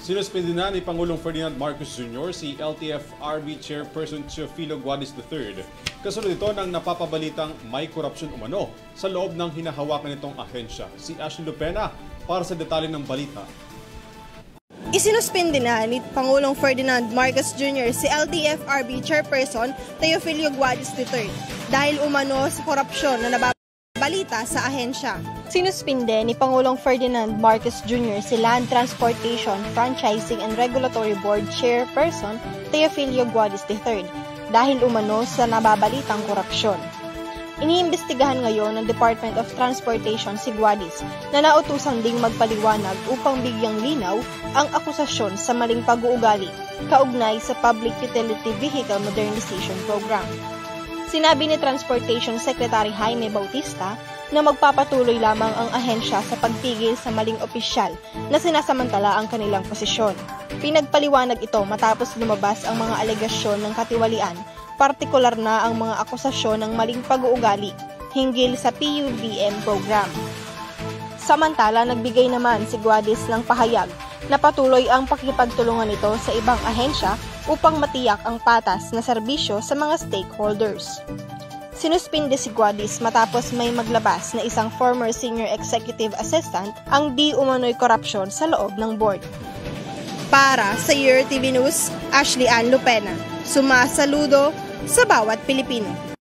Sinuspindi na ni Pangulong Ferdinand Marcos Jr. si LTFRB Chairperson Teofilo Guadis III. Kasunod ito ng napapabalitang may korupsyon umano sa loob ng hinahawakan nitong ahensya. Si Ashley Lupena para sa detalye ng balita. Isinuspindi na ni Pangulong Ferdinand Marcos Jr. si LTFRB Chairperson Teofilo Guadis III dahil umano sa korupsyon na nababalita sa ahensya. Sinuspinde ni Pangulong Ferdinand Marcos Jr. si Land Transportation, Franchising and Regulatory Board Chairperson Teofilo Guadis III dahil umano sa nababalitang korupsyon. Iniimbestigahan ngayon ng Department of Transportation si Guadis na nautusang ding magpaliwanag upang bigyang linaw ang akusasyon sa maling pag-uugali kaugnay sa Public Utility Vehicle Modernization Program. Sinabi ni Transportation Secretary Jaime Bautista na magpapatuloy lamang ang ahensya sa pagtigil sa maling opisyal na sinasamantala ang kanilang posisyon. Pinagpaliwanag ito matapos lumabas ang mga alegasyon ng katiwalian, partikular na ang mga akusasyon ng maling pag-uugali hinggil sa PUVM program. Samantala, nagbigay naman si Guadis ng pahayag na patuloy ang pakikipagtulungan nito sa ibang ahensya upang matiyak ang patas na serbisyo sa mga stakeholders. Sinuspinde si Guadis matapos may maglabas na isang former senior executive assistant ang di umano'y korupsyon sa loob ng board. Para sa Year TV News, Ashley Ann Lupena, sumasaludo sa bawat Pilipino.